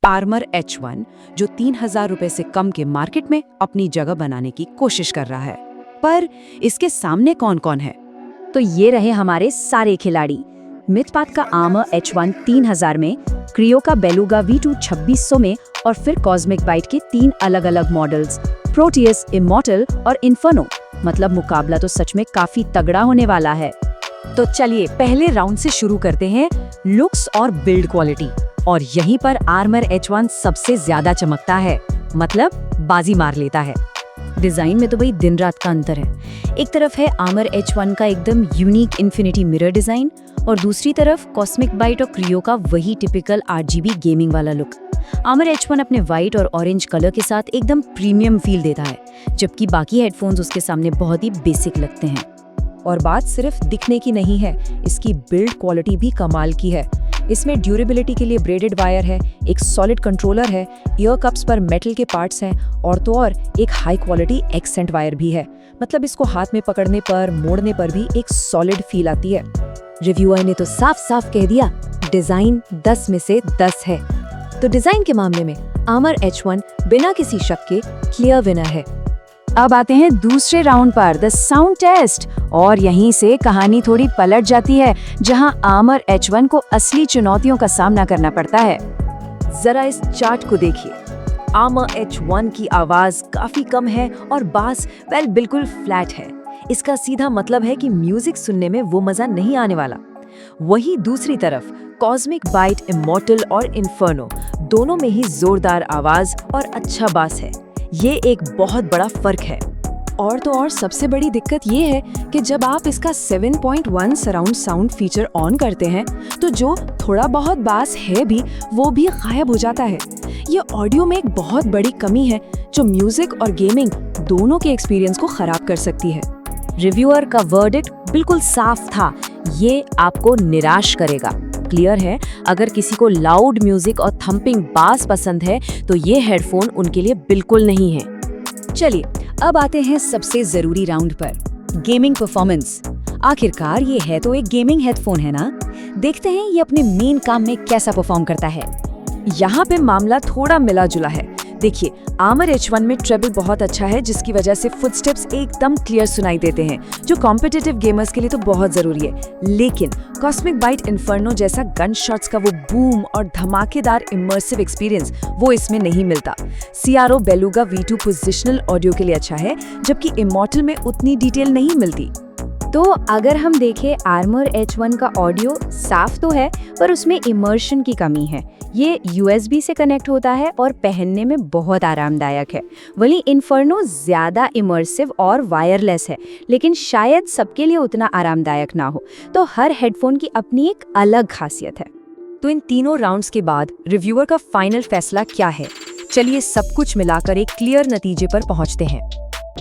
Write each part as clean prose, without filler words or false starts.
Armour H1 जो 3000 रुपए से कम के मार्केट में अपनी जगह बनाने की कोशिश कर रहा है। पर इसके सामने कौन-कौन है? तो ये रहे हमारे सारे खिलाड़ी। मिथपाथ का आर्मर H1 3000 में, क्रियो का बेलुगा V2 2600 में और फिर कॉस्मिक बाइट के 3 अलग-अलग मॉडल्स, प्रोटियस, इमॉर्टल और इन्फर्नो। मतलब मुकाबला तो सच में काफी तगड़ा होने वाला है। तो चलिए पहले राउंड से शुरू करते हैं, लुक्स और बिल्ड क्वालिटी। और यहीं पर आर्मर H1 सबसे ज्यादा चमकता है, मतलब बाजी मार लेता है। डिजाइन में तो भाई दिन रात का अंतर है। एक तरफ है आर्मर H1 का एकदम यूनिक इन्फिनिटी मिरर डिजाइन और दूसरी तरफ कॉस्मिक बाइट और क्रियो का वही टिपिकल RGB गेमिंग वाला लुक। आर्मर H1 अपने व्हाइट और ऑरेंज कलर के साथ एकदम प्रीमियम फील देता है, जबकि बाकी हेडफोन्स उसके सामने बहुत ही बेसिक लगते हैं। और बात सिर्फ दिखने की नहीं है, इसकी बिल्ड क्वालिटी भी कमाल की है। इसमें ड्यूरेबिलिटी के लिए ब्रेडेड वायर है, एक सॉलिड कंट्रोलर है, ईयर कप्स पर मेटल के पार्ट्स हैं और तो और एक हाई क्वालिटी एक्सेंट वायर भी है। मतलब इसको हाथ में पकड़ने पर, मोड़ने पर भी एक सॉलिड फील आती है। रिव्यूअर ने तो साफ साफ कह दिया, डिजाइन 10 में से 10 है। तो डिजाइन के मामले में आर्मर H1 बिना किसी शक के क्लियर विनर है। अब आते हैं दूसरे राउंड पर, द साउंड टेस्ट। और यहीं से कहानी थोड़ी पलट जाती है, जहां आर्मर H1 को असली चुनौतियों का सामना करना पड़ता है। जरा इस चार्ट को देखिए। आर्मर H1 की आवाज काफी कम है और बास बिल्कुल फ्लैट है। इसका सीधा मतलब है कि म्यूजिक सुनने में वो मजा नहीं आने वाला। वहीं दूसरी तरफ कॉस्मिक बाइट, इमॉर्टल और इन्फर्नो दोनों में ही जोरदार आवाज और अच्छा बास है। ये एक बहुत बड़ा फर्क है। और तो और सबसे बड़ी दिक्कत ये है कि जब आप इसका 7.1 सराउंड साउंड फीचर ऑन करते हैं तो जो थोड़ा बहुत बास है भी वो भी गायब हो जाता है। ये ऑडियो में एक बहुत बड़ी कमी है जो म्यूजिक और गेमिंग दोनों के एक्सपीरियंस को खराब कर सकती है। रिव्यूअर का वर्डिक्ट बिल्कुल साफ था, ये आपको निराश करेगा। क्लियर है, अगर किसी को लाउड म्यूजिक और थंपिंग बास पसंद है तो ये हेडफोन उनके लिए बिल्कुल नहीं है। चलिए अब आते हैं सबसे जरूरी राउंड पर, गेमिंग परफॉर्मेंस। आखिरकार ये है तो एक गेमिंग हेडफोन है ना। देखते हैं ये अपने मेन काम में कैसा परफॉर्म करता है। यहाँ पे मामला थोड़ा मिला जुला है। देखिए, आर्मर H1 में ट्रेबल बहुत अच्छा है, जिसकी वजह से फुटस्टेप्स एकदम क्लियर सुनाई देते हैं, जो कॉम्पिटिटिव गेमर्स के लिए तो बहुत जरूरी है। लेकिन कॉस्मिक बाइट, इन्फर्नो जैसा गन शॉट्स का वो बूम और धमाकेदार इमर्सिव एक्सपीरियंस वो इसमें नहीं मिलता। CRO beluga V2 positional audio के लिए अच्छा है, जबकि इमॉर्टल में उतनी डिटेल नहीं मिलती। तो अगर हम देखें, आर्मर H1 का ऑडियो साफ तो है पर उसमें इमर्शन की कमी है। ये USB से कनेक्ट होता है और पहनने में बहुत आरामदायक है। वहीं इन्फर्नो ज्यादा इमर्सिव और वायरलेस है, लेकिन शायद सबके लिए उतना आरामदायक ना हो। तो हर हेडफोन की अपनी एक अलग खासियत है। तो इन तीनों राउंड्स के बाद रिव्यूअर का फाइनल फैसला क्या है? चलिए सब कुछ मिलाकर एक क्लियर नतीजे पर पहुंचते हैं।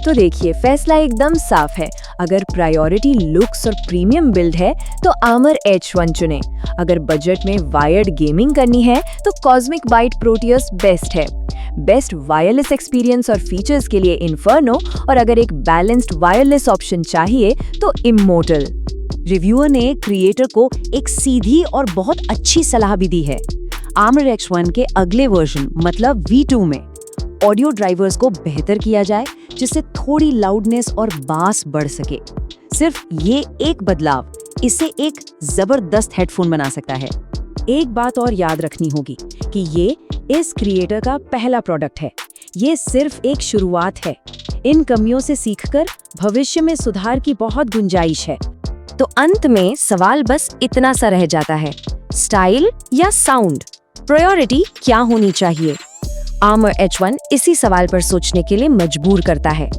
तो देखिए, फैसला एकदम साफ है। अगर प्रायोरिटी लुक्स और प्रीमियम बिल्ड है तो आर्मर H1 चुनें। अगर बजट में वायर्ड गेमिंग करनी है तो कॉस्मिक बाइट प्रोटियस बेस्ट है। बेस्ट वायरलेस एक्सपीरियंस और फीचर्स के लिए इन्फर्नो, और अगर एक बैलेंस्ड वायरलेस ऑप्शन चाहिए तो इमॉर्टल। रिव्यूअर ने क्रिएटर को एक सीधी और बहुत अच्छी सलाह भी दी है। आर्मर H1 के अगले वर्जन मतलब V2 में ऑडियो ड्राइवर्स को बेहतर किया जाए, जिससे थोड़ी लाउडनेस और बास बढ़ सके। सिर्फ ये एक बदलाव इसे एक जबरदस्त हेडफोन बना सकता है। एक बात और याद रखनी होगी कि ये इस क्रिएटर का पहला प्रोडक्ट है। ये सिर्फ एक शुरुआत है। इन कमियों से सीखकर भविष्य में सुधार की बहुत गुंजाइश है। तो अंत में सवाल बस इतना सा रह जाता है, स्टाइल या साउंड, प्रायोरिटी क्या होनी चाहिए? आर्मर H1 इसी सवाल पर सोचने के लिए मजबूर करता है।